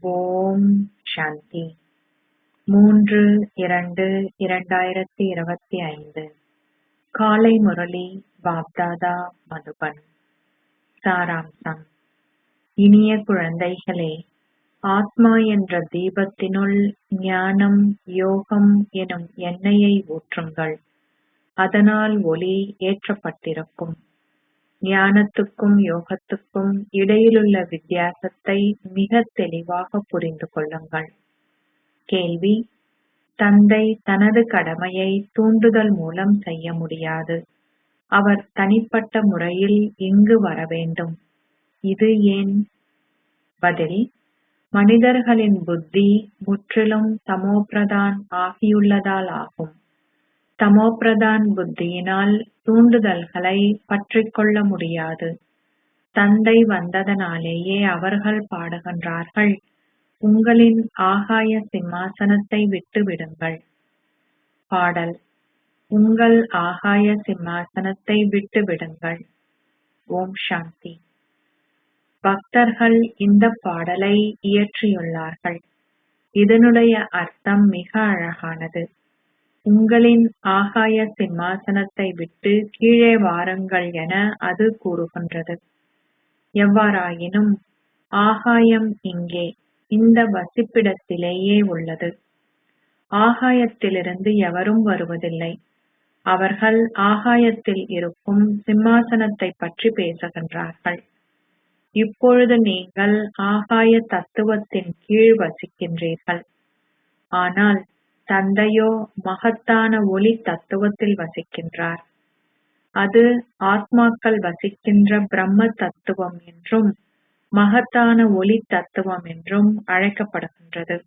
ஓம் சாந்தி. 3-2-2025 காலை முரளி பாப்தாதா மதுபன். சாராம்சம். இனிய குழந்தைகளே, ஆத்மா என்ற தீபத்தினுள் ஞானம் யோகம் எனும் எண்ணெயை ஊற்றுங்கள். அதனால் ஒளி ஏற்றப்பட்டிருக்கும். ஞானத்துக்கும் யோகத்துக்கும் இடையிலுள்ள வித்தியாசத்தை மிக தெளிவாக புரிந்து கொள்ளுங்கள். கேள்வி: தந்தை தனது கடமையை தூண்டுதல் மூலம் செய்ய முடியாது. அவர் தனிப்பட்ட முறையில் இங்கு வர வேண்டும். இது ஏன்? பதில்: மனிதர்களின் புத்தி முற்றிலும் தமோபிரதான் ஆகியுள்ளதால் ஆகும். தமோபிரதான் புத்தியினால் தூண்டுதல்களை பற்றிக்கொள்ள முடியாது. தந்தை வந்ததனாலேயே அவர்கள் பாடுகின்றார்கள், உங்களின் ஆகாய சிம்மாசனத்தை விட்டு விடுங்கள். பாடல்: உங்கள் ஆகாய சிம்மாசனத்தை விட்டு விடுங்கள். ஓம் சாந்தி. பக்தர்கள் இந்த பாடலை இயற்றியுள்ளார்கள். இதனுடைய அர்த்தம் மிக அழகானது. உங்களின் ஆகாய சிம்மாசனத்தை விட்டு கீழே வாருங்கள் என அது கூறுகின்றது. எவ்வாறாயினும் ஆகாயம் இங்கே இந்த வசிப்பிடத்திலேயே உள்ளது. ஆகாயத்திலிருந்து எவரும் வருவதில்லை. அவர்கள் ஆகாயத்தில் இருக்கும் சிம்மாசனத்தை பற்றி பேசுகின்றார்கள். இப்பொழுது நீங்கள் ஆகாய தத்துவத்தின் கீழ் வசிக்கின்றீர்கள். ஆனால் தந்தையோ மகத்தான ஒளி தத்துவத்தில் வசிக்கின்றார். அது ஆத்மாக்கள் வசிக்கின்ற பிரம்ம தத்துவம் என்றும் மகத்தான ஒளி தத்துவம் என்றும் அழைக்கப்படுகின்றது.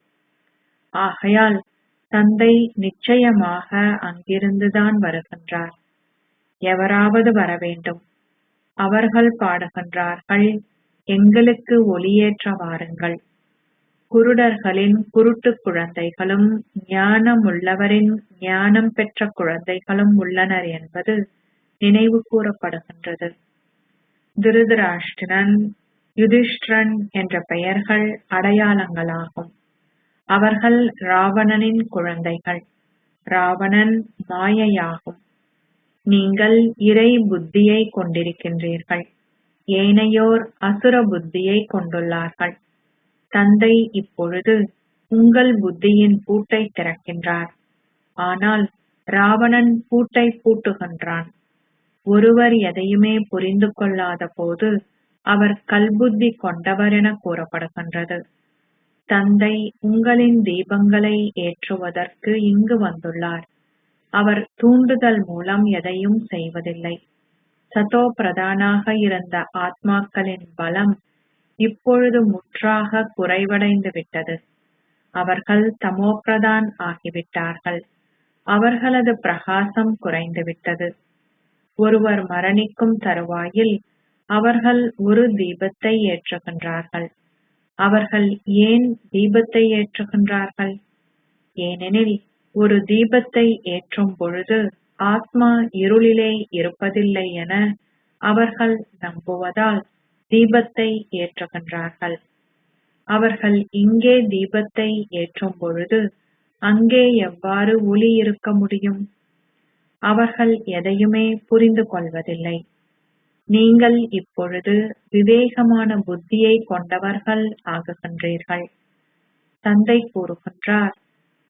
ஆகையால் தந்தை நிச்சயமாக அங்கிருந்துதான் வருகின்றார். எவராவது வர வேண்டும். அவர்கள் பாடுகின்றார்கள், எங்களுக்கு ஒளியேற்ற வாருங்கள். குருடர்களின் குருட்டு குழந்தைகளும் ஞானமுள்ளவரின் ஞானம் பெற்ற குழந்தைகளும் உள்ளனர் என்பது நினைவு கூறப்படுகின்றது. திருதராஷ்டிரன், யுதிஷ்டிரன் என்ற பெயர்கள் அடையாளங்களாகும். அவர்கள் ராவணனின் குழந்தைகள். ராவணன் மாயையாகும். நீங்கள் இறை புத்தியை கொண்டிருக்கின்றீர்கள். ஏனையோர் அசுர புத்தியை கொண்டுள்ளார்கள். தந்தை இப்பொழுது உங்கள் புத்தியின் பூட்டை திறக்கின்றார். ஆனால் ராவணன் பூட்டை பூட்டுகின்றான். ஒருவர் எதையுமே புரிந்து கொள்ளாத போது அவர் கல்புத்தி கொண்டவர் என கூறப்படுகின்றது. தந்தை உங்களின் தீபங்களை ஏற்றுவதற்கு இங்கு வந்துள்ளார். அவர் தூண்டுதல் மூலம் எதையும் செய்வதில்லை. சதோ பிரதானாக இருந்த ஆத்மாக்களின் பலம் இப்பொழுது முற்றாக குறைவடைந்து விட்டது. அவர்கள் தமோபிரதான் ஆகிவிட்டார்கள். அவர்களது பிரகாசம் குறைந்துவிட்டது. ஒருவர் மரணிக்கும் தருவாயில் அவர்கள் ஒரு தீபத்தை ஏற்றுகின்றார்கள். அவர்கள் ஏன் தீபத்தை ஏற்றுகின்றார்கள்? ஏனெனில் ஒரு தீபத்தை ஏற்றும் பொழுது ஆத்மா இருளிலே இருப்பதில்லை என அவர்கள் நம்புவதால் தீபத்தை ஏற்றுகின்றார்கள். அவர்கள் இங்கே தீபத்தை ஏற்றும் பொழுது அங்கே எவ்வாறு ஒளி இருக்க முடியும்? அவர்கள் எதையுமே புரிந்து கொள்வதில்லை. நீங்கள் இப்பொழுது விவேகமான புத்தியை கொண்டவர்கள் ஆகுகின்றீர்கள். தந்தை கூறுகின்றார்,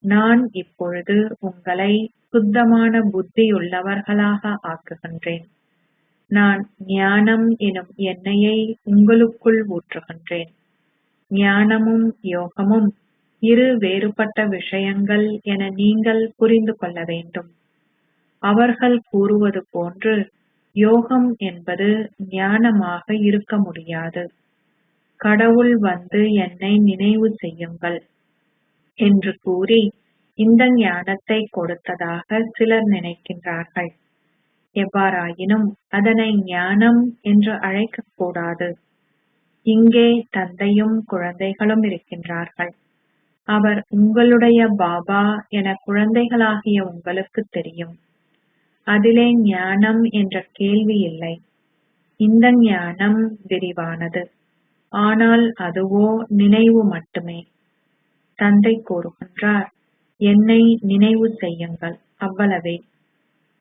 நான் இப்பொழுது உங்களை சுத்தமான புத்தியுள்ளவர்களாக ஆக்குகின்றேன். நான் ஞானம் எனும் எண்ணெயை உங்களுக்குள் ஊற்றுகின்றேன். ஞானமும் யோகமும் இரு வேறுபட்ட விஷயங்கள் என நீங்கள் புரிந்து கொள்ள வேண்டும். அவர்கள் கூறுவது போன்று யோகம் என்பது ஞானமாக இருக்க முடியாது. கடவுள் வந்து என்னை நினைவு செய்யுங்கள் என்று கூறி இந்த ஞானத்தை கொடுத்ததாக சிலர் நினைக்கின்றார்கள். எவ்வாறாயினும் அதனை ஞானம் என்று அழைக்கக்கூடாது. இங்கே தந்தையும் குழந்தைகளும் இருக்கின்றார்கள். அவர் உங்களுடைய பாபா என குழந்தைகளாகிய உங்களுக்கு தெரியும். அதிலே ஞானம் என்ற கேள்வி இல்லை. இந்த ஞானம் விரிவானது. ஆனால் அதுவோ நினைவு மட்டுமே. தந்தை கூறுகின்றார், என்னை நினைவு செய்யுங்கள், அவ்வளவே.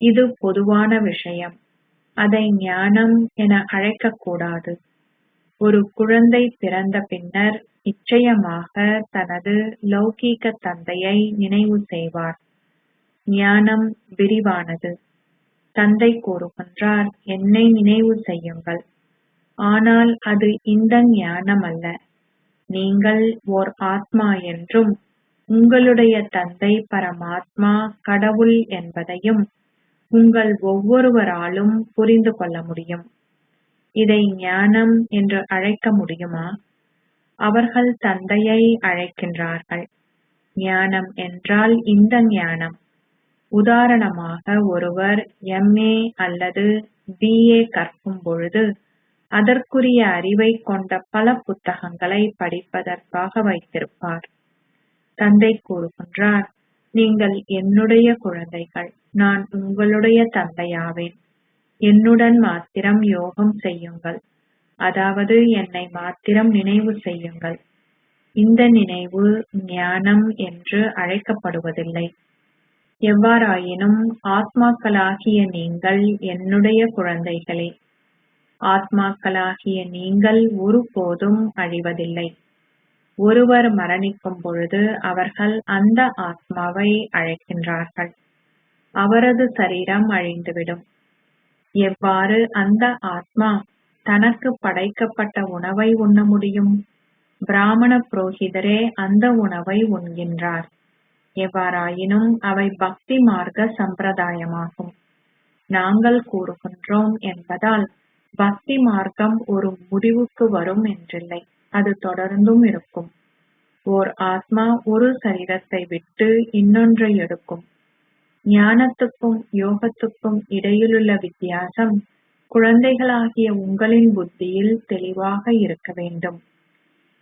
இது பொதுவான விஷயம். அதை ஞானம் என அழைக்கக்கூடாது. ஒரு குழந்தை பிறந்த பின்னர் நிச்சயமாக தனது லௌகீக தந்தையை நினைவு செய்வார். ஞானம் விரிவானது. தந்தை கூறுகின்றார், என்னை நினைவு செய்யுங்கள். ஆனால் அது இந்த ஞானம் அல்ல. நீங்கள் ஓர் ஆத்மா என்றும் உங்களுடைய தந்தை பரமாத்மா கடவுள் என்பதையும் உங்கள் ஒவ்வொருவராலும் புரிந்து கொள்ள முடியும். இதை ஞானம் என்று அழைக்க முடியுமா? அவர்கள் தந்தையை அழைக்கின்றார்கள். ஞானம் என்றால் இந்த ஞானம். உதாரணமாக, ஒருவர் MA அல்லது BA கற்கும் பொழுது அதற்குரிய அறிவை கொண்ட பல புத்தகங்களை படிப்பதற்காக வைத்திருப்பார். தந்தை கூறுகின்றார், நீங்கள் என்னுடைய குழந்தைகள். நான் உங்களுடைய தந்தையாவேன். என்னுடன் மாத்திரம் யோகம் செய்யுங்கள். அதாவது என்னை மாத்திரம் நினைவு செய்யுங்கள். இந்த நினைவு ஞானம் என்று அழைக்கப்படுவதில்லை. எவ்வாறாயினும் ஆத்மாக்களாகிய நீங்கள் என்னுடைய குழந்தைகளே. ஆத்மாக்களாகிய நீங்கள் ஒருபோதும் அழிவதில்லை. ஒருவர் மரணிக்கும் பொழுது அவர்கள் அந்த ஆத்மாவை அழைக்கின்றார்கள். அவரது சரீரம் அழிந்துவிடும். எவ்வாறு அந்த ஆத்மா தனக்கு படைக்கப்பட்ட உணவை உண்ண முடியும்? பிராமண புரோகிதரே அந்த உணவை உண்கின்றார். எவ்வாறாயினும் அவை பக்தி மார்க்க சம்பிரதாயமாகும். நாங்கள் கூறுகின்றோம் என்பதால் பக்தி மார்க்கம் ஒரு முடிவுக்கு வரும் என்றில்லை. அது தொடர்ந்தும் இருக்கும். ஓர் ஆத்மா ஒரு சரீரத்தை விட்டு இன்னொன்றை எடுக்கும். ஞானத்துக்கும் யோகத்துக்கும் இடையிலுள்ள வித்தியாசம் குழந்தைகளாகிய உங்களின் புத்தியில் தெளிவாக இருக்க வேண்டும்.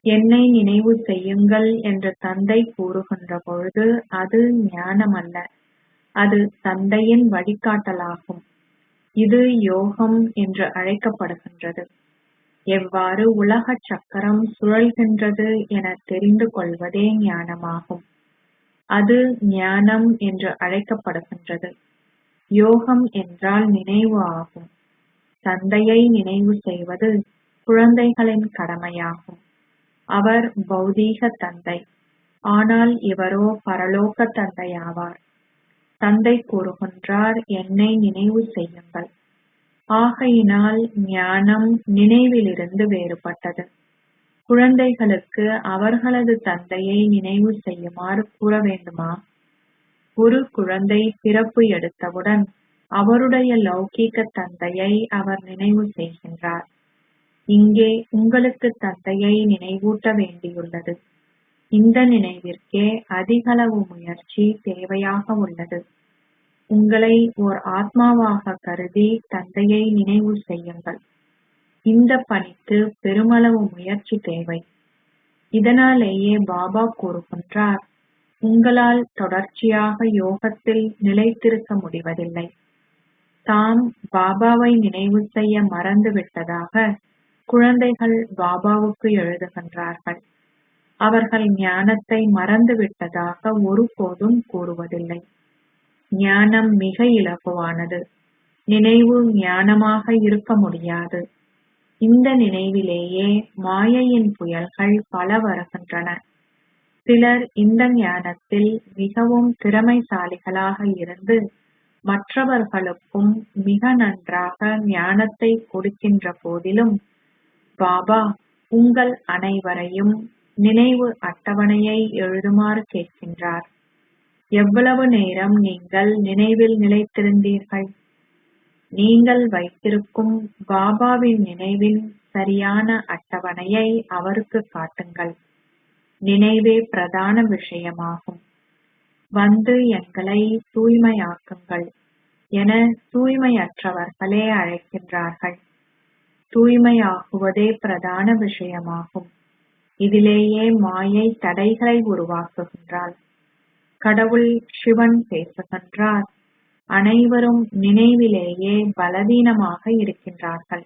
என்னை நினைவு செய்யுங்கள் என்று தந்தை கூறுகின்ற பொழுது அது ஞானம் அல்ல. அது தந்தையின் வழிகாட்டலாகும். இது யோகம் என்று அழைக்கப்படுகின்றது. எவ்வாறு உலக சக்கரம் சுழல்கின்றது என தெரிந்து கொள்வதே ஞானமாகும். அது ஞானம் என்று அழைக்கப்படுகின்றது. யோகம் என்றால் நினைவு ஆகும். தந்தையை நினைவு செய்வது குழந்தைகளின் கடமையாகும். அவர் பௌதீக தந்தை, ஆனால் இவரோ பரலோக தந்தையாவார். தந்தை கூறுகின்றார், என்னை நினைவு செய்யுங்கள். ஆகையினால் ஞானம் நினைவிலிருந்து வேறுபட்டது. குழந்தைகளுக்கு அவர்களது தந்தையை நினைவு செய்யுமாறு கூற வேண்டுமா? ஒரு குழந்தை பிறப்பு எடுத்தவுடன் அவருடைய லௌகீக தந்தையை அவர் நினைவு செய்கின்றார். இங்கே உங்களுக்கு தந்தையை நினைவூட்ட வேண்டியுள்ளது. இந்த நினைவிற்கே அதிகளவு முயற்சி தேவையாக உள்ளது. உங்களை ஓர் ஆத்மாவாக கருதி தந்தையை நினைவு செய்யுங்கள். இந்த பணிக்கு பெருமளவு முயற்சி தேவை. இதனாலேயே பாபா கூறுகின்றார், உங்களால் தொடர்ச்சியாக யோகத்தில் நிலைத்திருக்க முடிவதில்லை. தாம் பாபாவை நினைவு செய்ய மறந்துவிட்டதாக குழந்தைகள் பாபாவுக்கு எழுதுகின்றார்கள். அவர்கள் ஞானத்தை மறந்துவிட்டதாக ஒருபோதும் கூறுவதில்லை. ஞானம் மிக இலகுவானது. நினைவு ஞானமாக இருக்க முடியாது. இந்த நினைவிலேயே மாயையின் புயல்கள் பல வருகின்றன. சிலர் இந்த ஞானத்தில் மிகவும் திறமைசாலிகளாக இருந்து மற்றவர்களுக்கும் மிக நன்றாக ஞானத்தை கொடுக்கின்ற போதிலும் பாபா உங்கள் அனைவரையும் நினைவு அட்டவணையை எழுதுமாறு கேட்கின்றார். எவ்வளவு நேரம் நீங்கள் நினைவில் நிலைத்திருந்தீர்கள்? நீங்கள் வைத்திருக்கும் பாபாவின் நினைவின் சரியான அட்டவணையை அவருக்கு காட்டுங்கள். நினைவே பிரதான விஷயமாகும். வந்து எங்களை தூய்மையாக்குங்கள் என தூய்மையற்றவர்களே அழைக்கின்றார்கள். தூய்மையாகுவதே பிரதான விஷயமாகும். இதிலேயே மாயை தடைகளை உருவாக்குகின்றாள். கடவுள் சிவன் பேசுகின்றார், அனைவரும் நினைவிலேயே பலவீனமாக இருக்கின்றார்கள்.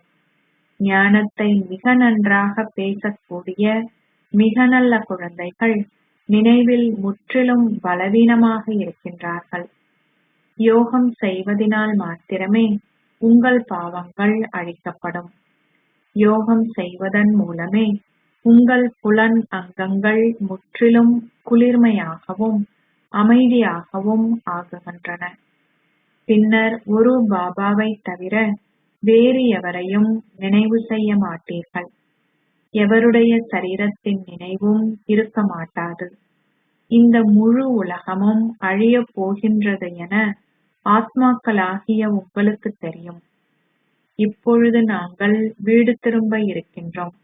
ஞானத்தை மிக நன்றாக பேசக்கூடிய மிக நல்ல குழந்தைகள் நினைவில் முற்றிலும் பலவீனமாக இருக்கின்றார்கள். யோகம் செய்வதினால் மாத்திரமே உங்கள் பாவங்கள் அழிக்கப்படும். யோகம் செய்வதன் மூலமே உங்கள் புலன் அங்கங்கள் முற்றிலும் குளிர்மையாகவும் அமைதியாகவும் ஆகுகின்றன. பின்னர் ஒரு பாபாவை தவிர வேறு எவரையும் நினைவு செய்ய மாட்டீர்கள். எவருடைய சரீரத்தின் நினைவும் இருக்க மாட்டாது. இந்த முழு உலகமும் அழியப் போகின்றது என ஆத்மாக்களாகிய உங்களுக்கு தெரியும். இப்பொழுது நாங்கள் வீடு திரும்ப இருக்கின்றோம்.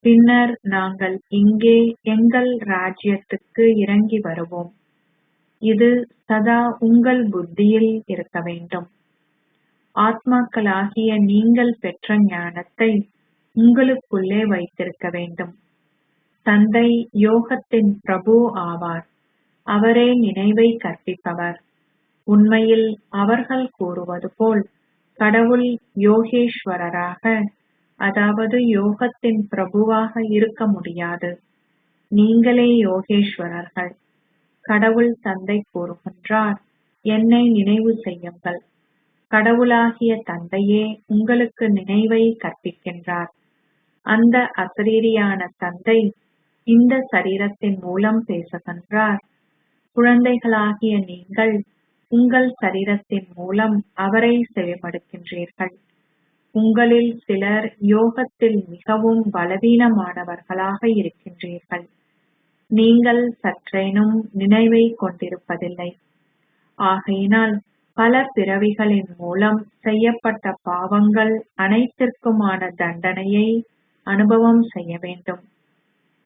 பின்னர் நாங்கள் இங்கே எங்கள் ராஜ்யத்துக்கு இறங்கி வருவோம். இது சதா உங்கள் புத்தியில் இருக்க வேண்டும். ஆத்மாக்களாகிய நீங்கள் பெற்ற ஞானத்தை உங்களுக்குள்ளே வைத்திருக்க வேண்டும். தந்தை யோகத்தின் பிரபு ஆவார். அவரே நினைவை கற்பிப்பவர். உண்மையில் அவர்கள் கூறுவது போல் கடவுள் யோகேஸ்வரராக, அதாவது யோகத்தின் பிரபுவாக இருக்க முடியாது. நீங்களே யோகேஸ்வரர்கள். கடவுள் தந்தை கூறுகின்றார், என்னை நினைவு செய்யுங்கள். கடவுளாகிய தந்தையே உங்களுக்கு நினைவை கற்பிக்கின்றார். அந்த அசரீரியான தந்தை இந்த சரீரத்தின் மூலம் பேசுகின்றார். குழந்தைகளாகிய நீங்கள் உங்கள் சரீரத்தின் மூலம் அவரை செவிமடுக்கின்றீர்கள். உங்களில் சிலர் யோகத்தில் மிகவும் பலவீனமானவர்களாக இருக்கின்றீர்கள். நீங்கள் சற்றேனும் நினைவை கொண்டிருப்பதில்லை. ஆகையினால் பல பிறவிகளின் மூலம் செய்யப்பட்ட பாவங்கள் அனைத்திற்குமான தண்டனையை அனுபவம் செய்ய வேண்டும்.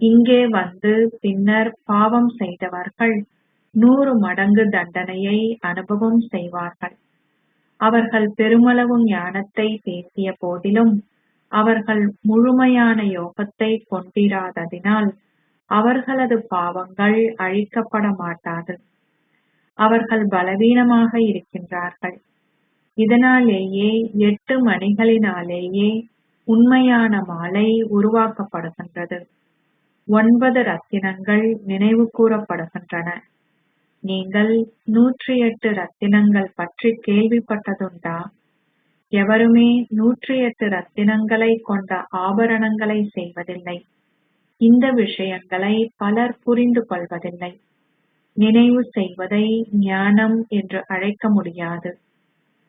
இங்கே வந்து பின்னர் பாவம் செய்தவர்கள் 100 மடங்கு தண்டனையை அனுபவம் செய்வார்கள். அவர்கள் பெருமளவு ஞானத்தை பேசிய போதிலும் அவர்கள் முழுமையான யோகத்தை கொண்டிராததினால் அவர்களது பாவங்கள் அழிக்கப்பட மாட்டாது. அவர்கள் பலவீனமாக இருக்கின்றார்கள். இதனாலேயே 8 மணிகளினாலேயே உண்மையான மாலை உருவாக்கப்படுகின்றது. 9 ரத்தினங்கள் நினைவு கூறப்படுகின்றன. நீங்கள் 108 ரத்தினங்கள் பற்றி கேள்விப்பட்டதுண்டா? எவருமே 108 ரத்தினங்களை கொண்ட ஆபரணங்களை செய்வதில்லை. இந்த விஷயங்களை பலர் புரிந்து கொள்வதில்லை. நினைவு செய்வதை ஞானம் என்று அழைக்க முடியாது.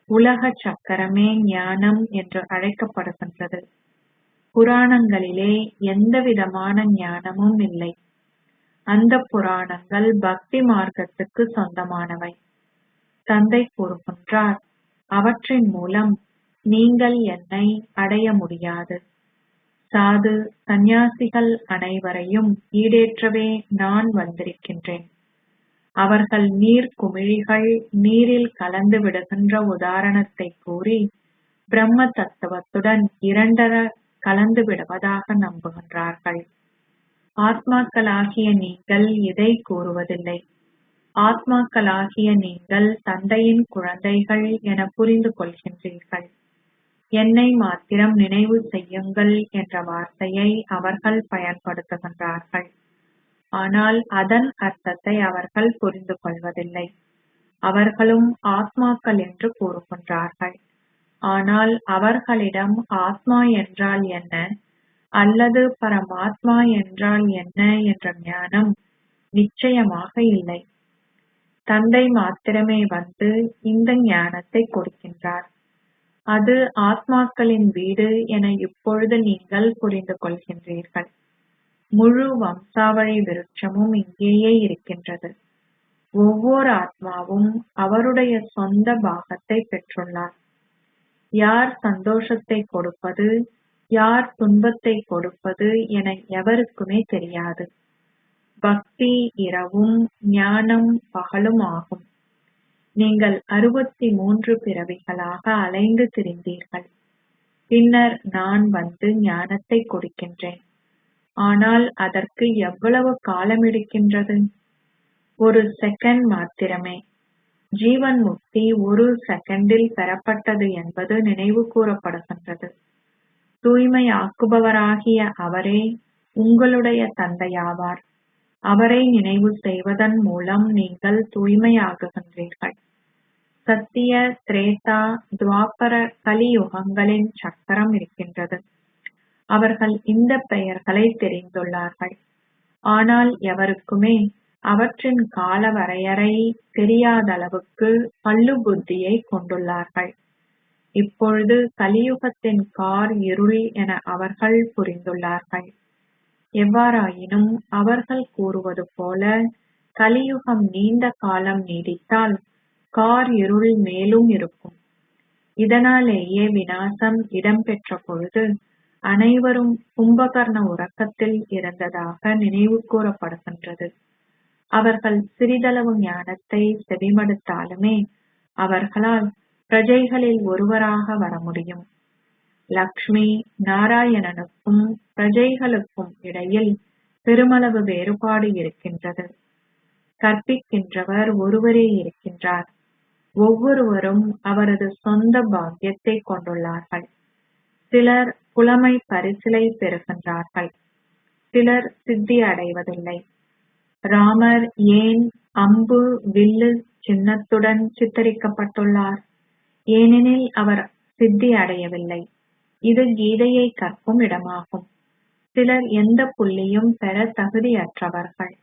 உலக சக்கரமே ஞானம் என்று அழைக்கப்படுகின்றது. புராணங்களிலே எந்தவிதமான ஞானமும் இல்லை. அந்த புராணங்கள் பக்தி மார்க்கத்துக்கு சொந்தமானவை. தந்தை கூறுகின்றார், அவற்றின் மூலம் நீங்கள் என்னை அடைய முடியாது. சாது சந்நியாசிகள் அனைவரையும் ஈடேற்றவே நான் வந்திருக்கின்றேன். அவர்கள் நீர் குமிழிகள் நீரில் கலந்து விடுகின்ற உதாரணத்தை கூறி பிரம்ம தத்துவத்துடன் இரண்டர கலந்து விடுவதாக நம்புகின்றார்கள். ஆத்மாக்களாகிய நீங்கள் இதை கூறுவதில்லை. ஆத்மாக்களாகிய நீங்கள் தந்தையின் குழந்தைகள் என புரிந்து கொள்கின்றீர்கள். என்னை மாத்திரம் நினைவு செய்யுங்கள் என்ற வார்த்தையை அவர்கள் பயன்படுத்துகின்றார்கள். ஆனால் அதன் அர்த்தத்தை அவர்கள் புரிந்து கொள்வதில்லை. அவர்களும் ஆத்மாக்கள் என்று கூறுகின்றார்கள். ஆனால் அவர்களிடம் ஆத்மா என்றால் என்ன அல்லது பரமாத்மா என்றால் என்ன என்ற ஞானம் நிச்சயமாக இல்லை. தந்தை மாத்திரமே வந்து இந்த ஞானத்தை கொடுக்கின்றார். அது ஆத்மாக்களின் வீடு என இப்பொழுது நீங்கள் புரிந்து கொள்கின்றீர்கள். முழு வம்சாவழி விருட்சமும் இங்கேயே இருக்கின்றது. ஒவ்வொரு ஆத்மாவும் அவருடைய சொந்த பாகத்தை பெற்றுள்ளார். யார் சந்தோஷத்தை கொடுப்பது, யார் துன்பத்தை கொடுப்பது என எவருக்குமே தெரியாது. பக்தி இரவும் ஞானம் பகலும் ஆகும். நீங்கள் 63 பிறவிகளாக அலைந்து திரிந்தீர்கள். பின்னர் நான் வந்து ஞானத்தை கொடுக்கின்றேன். ஆனால் அதற்கு எவ்வளவு காலம் எடுக்கின்றது? ஒரு செகண்ட் மாத்திரமே. ஜீவன் முக்தி ஒரு செகண்டில் பெறப்பட்டது என்பது நினைவு கூறப்படுகின்றது. தூய்மையாக்குபவராகிய அவரே உங்களுடைய தந்தையாவார். அவரை நினைவு செய்வதன் மூலம் நீங்கள் தூய்மையாகுகின்றீர்கள். சத்திய, திரேதா, துவாபர, கலியுகங்களின் சக்கரம் இருக்கின்றது. அவர்கள் இந்த பெயர்களை தெரிந்துள்ளார்கள். ஆனால் எவருக்குமே அவற்றின் கால வரையறை தெரியாதளவுக்கு பல்லு புத்தியை கொண்டுள்ளார்கள். இப்பொழுது கலியுகத்தின் கார் இருள் என அவர்கள் புரிந்துள்ளார்கள். எவ்வாறாயினும் அவர்கள் கூறுவது போல கலியுகம் நீண்ட காலம் நீடித்தால் கார் இருள் மேலும் இருக்கும். இதனாலேயே விநாசம் இடம்பெற்ற பொழுது அனைவரும் கும்பகர்ண உறக்கத்தில் இருந்ததாக நினைவு கூறப்படுகின்றது. அவர்கள் சிறிதளவு ஞானத்தை செவிமடுத்தாலுமே அவர்களால் பிரஜைகளில் ஒருவராக வர முடியும். லக்ஷ்மி நாராயணனுக்கும் பிரஜைகளுக்கும் இடையில் பெருமளவு வேறுபாடு இருக்கின்றது. கற்பிக்கின்றவர் ஒருவரே இருக்கின்றார். ஒவ்வொருவரும் அவரது சொந்த பாக்கியத்தை கொண்டுள்ளார்கள். சிலர் புலமை பரிசிலை பெறுகின்றார்கள், சிலர் சித்தி அடைவதில்லை. ராமர் ஏன் அம்பு வில்லு சின்னத்துடன் சித்தரிக்கப்பட்டுள்ளார்? ஏனெனில் அவர் சித்தி அடையவில்லை. இது கீதையை கற்கும் இடமாகும். சிலர் எந்த புள்ளியும் பெற தகுதியற்றவர்கள்.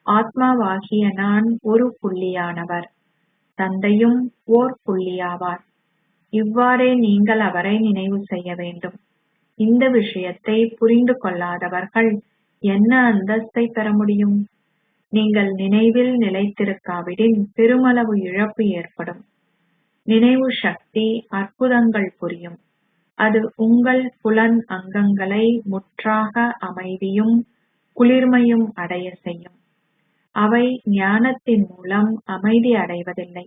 ஆத்மாவாகிய நான் ஒரு புள்ளியானவர், தந்தையும் ஓர் புள்ளியாவார். இவ்வாறே நீங்கள் அவரை நினைவு செய்ய வேண்டும். இந்த விஷயத்தை புரிந்து கொள்ளாதவர்கள் என்ன அந்தஸ்தை பெற முடியும்? நீங்கள் நினைவில் நிலைத்திருக்காவிடின் பெருமளவு இழப்பு ஏற்படும். நினைவு சக்தி அற்புதங்கள் புரியும். அது உங்கள் புலன் அங்கங்களை முற்றாக அமைதியும் குளிர்மையும் அடைய செய்யும். அவை ஞானத்தின் மூலம் அமைதி அடைவதில்லை,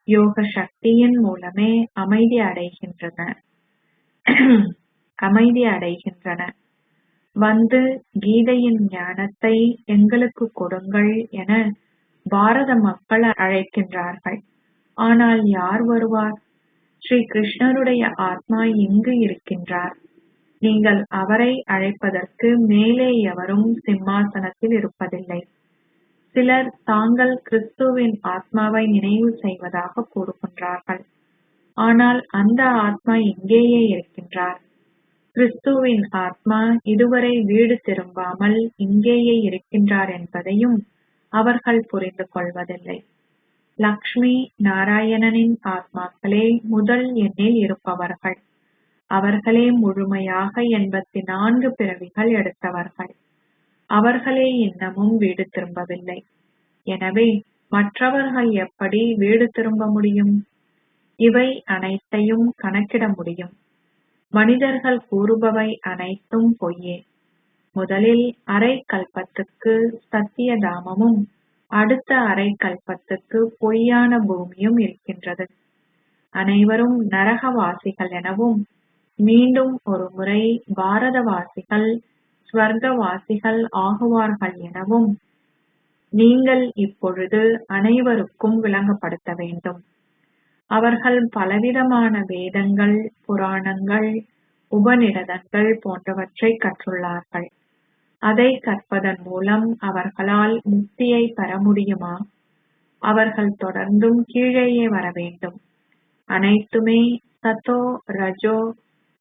யோக சக்தியின் மூலமே அமைதி அடைகின்றன. வந்து கீதையின் ஞானத்தை எங்களுக்கு கொடுங்கள் என பாரத மக்கள் அழைக்கின்றார்கள். ஆனால் யார் வருவார்? ஸ்ரீ கிருஷ்ணருடைய ஆத்மா இங்கு இருக்கின்றார். நீங்கள் அவரை அழைப்பதற்கு மேலே எவரும் சிம்மாசனத்தில் இருப்பதில்லை. சிலர் தாங்கள் கிறிஸ்துவின் ஆத்மாவை நினைவு செய்வதாக கூறுகின்றார்கள். ஆனால் அந்த ஆத்மா இங்கேயே இருக்கின்றார். கிறிஸ்துவின் ஆத்மா இதுவரை வீடு திரும்பாமல் இங்கேயே இருக்கின்றார் என்பதையும் அவர்கள் புரிந்து கொள்வதில்லை. லக்ஷ்மி நாராயணனின் ஆத்மாக்களே முதல் எண்ணில் இருப்பவர்கள். அவர்களே முழுமையாக 84 பிறவிகள் எடுத்தவர்கள். அவர்களே இன்னமும் வீடு திரும்பவில்லை. எனவே மற்றவர்கள் எப்படி வீடு திரும்ப முடியும்? இவை அனைத்தையும் கணக்கிட முடியும். மனிதர்கள் கூறுபவை அனைத்தும் பொய்யே. முதலில் அரை கல்பத்துக்கு சத்திய தாமமும் அடுத்த அரை கல்பத்துக்கு பொய்யான பூமியும் இருக்கின்றது. அனைவரும் நரகவாசிகள் எனவும் மீண்டும் ஒரு முறை பாரதவாசிகள் ஸ்வர்க்கவாசிகள் ஆகுவார்கள் எனவும் நீங்கள் இப்பொழுது அனைவருக்கும் விளங்கப்படுத்த வேண்டும். அவர்கள் பலவிதமான வேதங்கள், புராணங்கள், உபநிடதங்கள் போன்றவற்றை கற்றுள்ளார்கள். அதை கற்பதன் மூலம் அவர்களால் முக்தியை பெற முடியுமா? அவர்கள் தொடர்ந்தும் கீழேயே வர வேண்டும். அனைத்துமே சத்தோ ரஜோ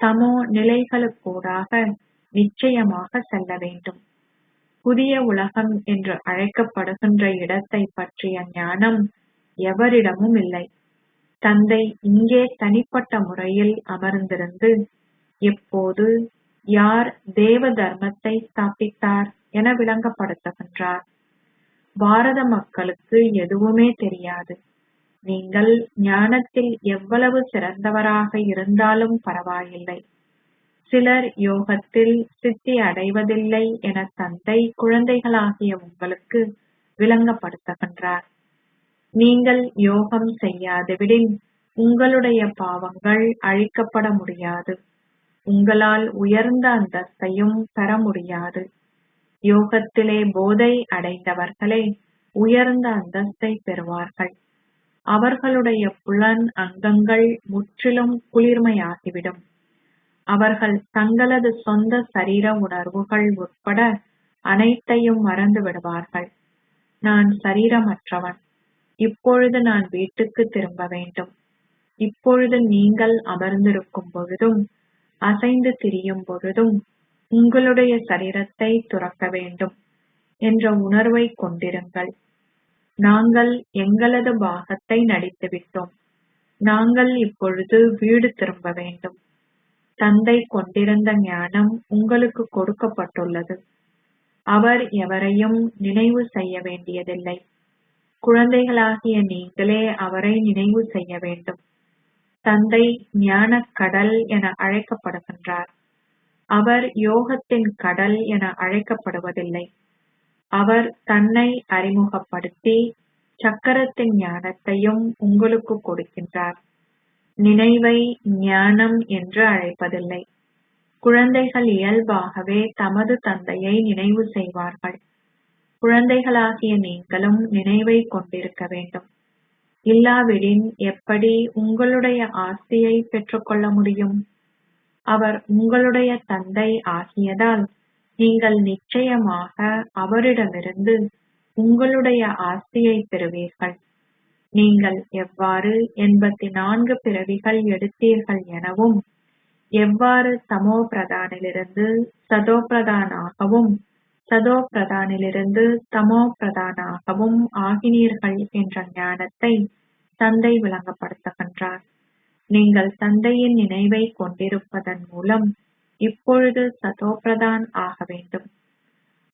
தமோ நிலைகளுக்கூடாக நிச்சயமாக செல்ல வேண்டும். புதிய உலகம் என்று அழைக்கப்படுகின்ற இடத்தை பற்றிய ஞானம் எவரிடமும் இல்லை. தந்தை இங்கே தனிப்பட்ட முறையில் அமர்ந்திருந்து எப்போது யார் தேவ தர்மத்தை ஸ்தாபித்தார் என விளங்கப்படுத்துகின்றார். பாரத மக்களுக்கு எதுவுமே தெரியாது. நீங்கள் ஞானத்தில் எவ்வளவு சிறந்தவராக இருந்தாலும் பரவாயில்லை. சிலர் யோகத்தில் சித்தி அடைவதில்லை என தந்தை குழந்தைகளாகிய உங்களுக்கு விளங்கப்படுத்துகின்றார். நீங்கள் யோகம் செய்யாதவிடின் உங்களுடைய பாவங்கள் அழிக்கப்பட முடியாது. உங்களால் உயர்ந்த அந்தஸ்தையும் பெற முடியாது. யோகத்திலே போதை அடைந்தவர்களே உயர்ந்த அந்தஸ்தை பெறுவார்கள். அவர்களுடைய புலன் அங்கங்கள் முற்றிலும் குளிர்மையாகிவிடும். அவர்கள் தங்களது சொந்த சரீர உணர்வுகள் உட்பட அனைத்தையும் மறந்து விடுவார்கள். நான் சரீரமற்றவன். இப்பொழுது நான் வீட்டுக்கு திரும்ப வேண்டும். இப்பொழுது நீங்கள் அமர்ந்திருக்கும் பொழுதும் அசைந்து திரியும் பொழுதும் உங்களுடைய சரீரத்தை துறக்க வேண்டும் என்ற உணர்வை கொண்டிருங்கள். நாங்கள் எங்களது பாகத்தை நடித்துவிட்டோம். நாங்கள் இப்பொழுது வீடு திரும்ப வேண்டும். தந்தை கொண்டிருந்த ஞானம் உங்களுக்கு கொடுக்கப்பட்டுள்ளது. அவர் எவரையும் நினைவு செய்ய வேண்டியதில்லை. குழந்தைகளாகிய நீங்களே அவரை நினைவு செய்ய வேண்டும். தந்தை ஞானக் கடல் என அழைக்கப்படுகின்றார். அவர் யோகத்தின் கடல் என அழைக்கப்படுவதில்லை. அவர் தன்னை அறிமுகப்படுத்தி சக்கரத்தின் ஞானத்தையும் உங்களுக்கு கொடுக்கின்றார். நினைவை ஞானம் என்று அழைப்பதில்லை. குழந்தைகள் இயல்பாகவே தமது தந்தையை நினைவு செய்வார்கள். குழந்தைகளாகிய நீங்களும் நினைவை கொண்டிருக்க வேண்டும். இல்லாவிடின் எப்படி உங்களுடைய ஆஸ்தியை பெற்றுக்கொள்ள முடியும்? அவர் உங்களுடைய தந்தை ஆகியதால் நீங்கள் நிச்சயமாக அவரிடமிருந்து உங்களுடைய ஆஸ்தியை பெறுவீர்கள். நீங்கள் எவ்வாறு 84 பிறவிகள் எடுத்தீர்கள் எனவும், எவ்வாறு தமோ பிரதானிலிருந்து சதோ பிரதானாகவும், சதோ பிரதானிலிருந்து தமோ பிரதானாகவும் ஆகினீர்கள் என்ற ஞானத்தை தந்தை விளங்கப்படுத்துகின்றார். நீங்கள் தந்தையின் நினைவை கொண்டிருப்பதன் மூலம் இப்பொழுது சதோபிரதான் ஆக வேண்டும்.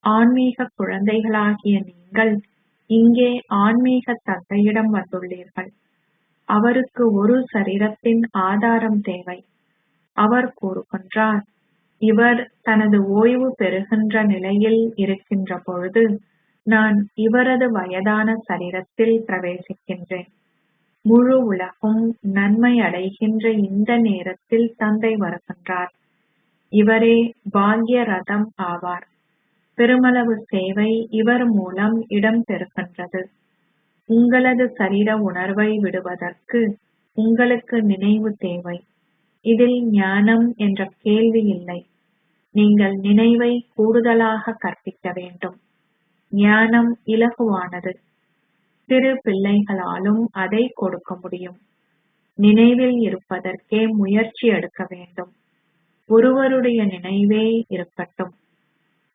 ஆன்மீக குழந்தைகளாகிய நீங்கள் இங்கே ஆன்மீக தந்தையிடம் வந்துள்ளீர்கள். அவருக்கு ஒரு சரீரத்தின் ஆதாரம் தேவை. அவர் கூறுகின்றார், இவர் தனது ஓய்வு பெறுகின்ற நிலையில் இருக்கின்ற பொழுது நான் இவரது வயதான சரீரத்தில் பிரவேசிக்கின்றேன். முழு உலகும் நன்மை அடைகின்ற இந்த நேரத்தில் தந்தை வருகின்றார். இவரே பாக்ய ரதம் ஆவார். பெருமளவு சேவை இவர் மூலம் இடம் பெறுகின்றது. உங்களது சரீர உணர்வை விடுவதற்கு உங்களுக்கு நினைவு தேவை. இதில் ஞானம் என்ற கேள்வி இல்லை. நீங்கள் நினைவை கூடுதலாக கற்பிக்க வேண்டும். ஞானம் இலகுவானது. சிறு பிள்ளைகளாலும் அதை கொடுக்க முடியும். நினைவில் இருப்பதற்கே முயற்சி எடுக்க வேண்டும். ஒருவருடைய நினைவே இருக்கட்டும்.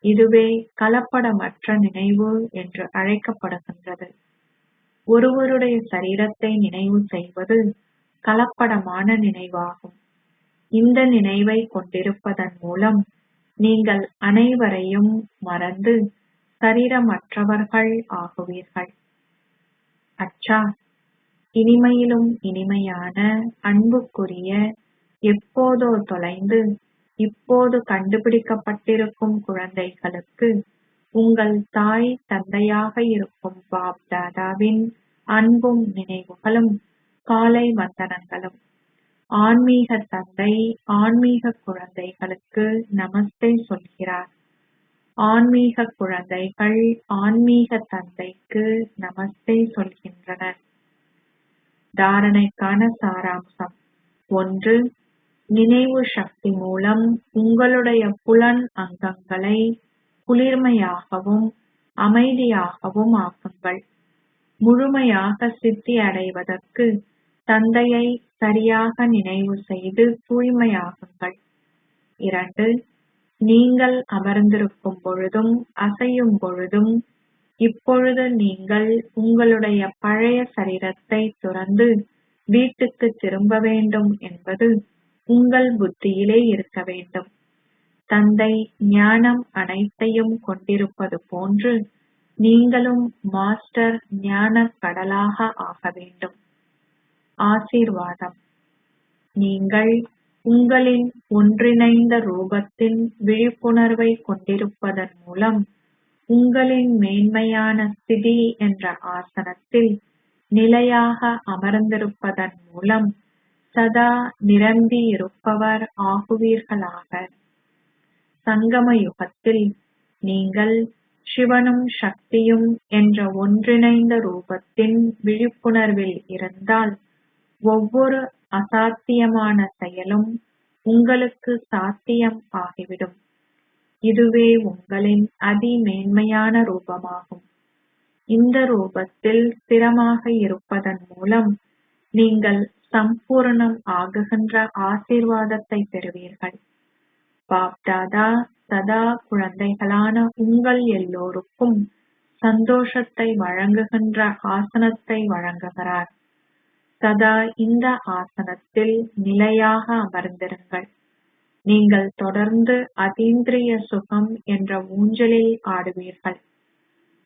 இதுவே கலப்படமற்ற நினைவு என்று அழைக்கப்படுகின்றது. ஒருவருடைய சரீரத்தை நினைவு செய்வது கலப்படமான நினைவாகும். இந்த நினைவை கொண்டிருப்பதன் மூலம் நீங்கள் அனைவரையும் மறந்து சரீரமற்றவர்கள் ஆகுவீர்கள். அச்சா, இனிமையிலும் இனிமையான அன்புக்குரிய, எப்போதோ தொலைந்து இப்போது கண்டுபிடிக்கப்பட்டிருக்கும் குழந்தைகளுக்கு உங்கள் தாய் தந்தையாக இருக்கும் பாப் தாதாவின் அன்பும் நினைவுகளும் காலை வந்தனங்களும். ஆன்மீக தந்தை ஆன்மீக குழந்தைகளுக்கு நமஸ்தே சொல்கிறார். ஆன்மீக குழந்தைகள் ஆன்மீக தந்தைக்கு நமஸ்தே சொல்கின்றனர். தாரணைக்கான சாராம்சம். 1. நினைவு சக்தி மூலம் உங்களுடைய புலன் அங்கங்களை குளிர்மையாகவும் அமைதியாகவும் ஆக்குங்கள். முழுமையாக சித்தி அடைவதற்கு தந்தையை சரியாக நினைவு செய்து தூய்மையாகுங்கள். 2. நீங்கள் அமர்ந்திருக்கும் பொழுதும் அசையும் பொழுதும் இப்பொழுது நீங்கள் உங்களுடைய பழைய சரீரத்தை துறந்து வீட்டுக்கு திரும்ப வேண்டும் என்பது உங்கள் புத்தியிலே இருக்க வேண்டும். தந்தை ஞானம் அனைத்தையும் கொண்டிருப்பது போன்று நீங்களும் மாஸ்டர் ஞான கடலாக ஆக வேண்டும். ஆசீர்வாதம். நீங்கள் உங்களின் ஒன்றிணைந்த ரூபத்தின் விழிப்புணர்வை கொண்டிருப்பதன் மூலம் உங்களின் மேன்மையான ஸ்திதி என்ற ஆசனத்தில் நிலையாக அமர்ந்திருப்பதன் மூலம் சதா நிரம்பி இருப்பவர் ஆகுவீர்களாக. சங்கம யுகத்தில் நீங்கள் சிவனும் சக்தியும் என்ற ஒன்றிணைந்த ரூபத்தின் விழிப்புணர்வில் இருந்தால் ஒவ்வொரு அசாத்தியமான செயலும் உங்களுக்கு சாத்தியம் ஆகிவிடும். இதுவே உங்களின் அதிமேன்மையான ரூபமாகும். இந்த ரூபத்தில் ஸ்திரமாக இருப்பதன் மூலம் நீங்கள் சம்பூர்ணம் ஆகுகின்ற ஆசீர்வாதத்தை பெறுவீர்கள். பாப்தாதா சதா குழந்தைகளான உங்கள் எல்லோருக்கும் சந்தோஷத்தை வழங்குகின்ற ஆசனத்தை வழங்குகிறார். சதா இந்த ஆசனத்தில் நிலையாக அமர்ந்திருங்கள். நீங்கள் தொடர்ந்து அதீந்திரிய சுகம் என்ற ஊஞ்சலில் ஆடுவீர்கள்.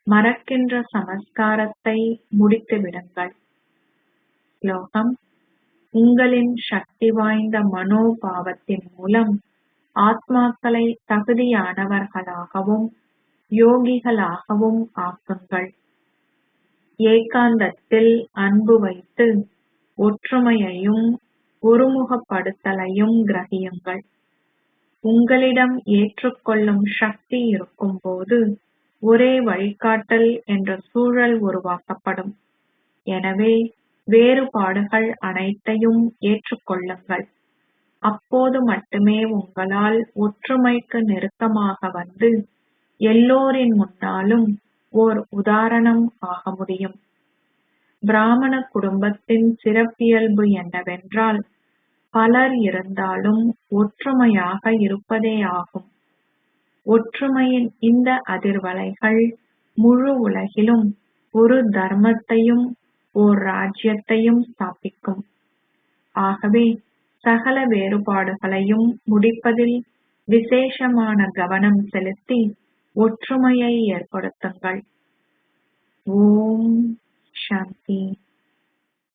மறக்கின்ற சமஸ்காரத்தை முடித்துவிடுங்கள். ஸ்லோகம்: உங்களின் சக்தி வாய்ந்த மனோபாவத்தின் மூலம் ஆத்மாக்களை தகுதியானவர்களாகவும் யோகிகளாகவும் ஆக்குங்கள். ஏகாந்தத்தில் அன்பு வைத்து ஒற்றுமையையும் ஒருமுகப்படுத்தலையும் கிரகியுங்கள். உங்களிடம் ஏற்றுக்கொள்ளும் சக்தி இருக்கும்போது ஒரே வழிகாட்டல் என்ற சூழல் உருவாக்கப்படும். எனவே வேறுபாடுகள் அனைத்தையும் ஏற்றுக்கொள்ளுங்கள். அப்போது மட்டுமே உங்களால் ஒற்றுமைக்கு நெருக்கமாக வந்து எல்லோரின் முன்னாலும் ஓர் உதாரணம் ஆக முடியும். பிராமண குடும்பத்தின் சிறப்பியல்பு என்னவென்றால் பலர் இருந்தாலும் ஒற்றுமையாக இருப்பதே ஆகும். ஒற்றுமையின் இந்த அதிர்வலைகள் முழு உலகிலும் ஒரு தர்மத்தையும் ஓர் ராஜ்யத்தையும் ஸ்தாபிக்கும். ஆகவே சகல வேறுபாடுகளையும் முடிப்பதில் விசேஷமான கவனம் செலுத்தி ஒற்றுமையை ஏற்படுத்துங்கள். ஓம் சாந்தி.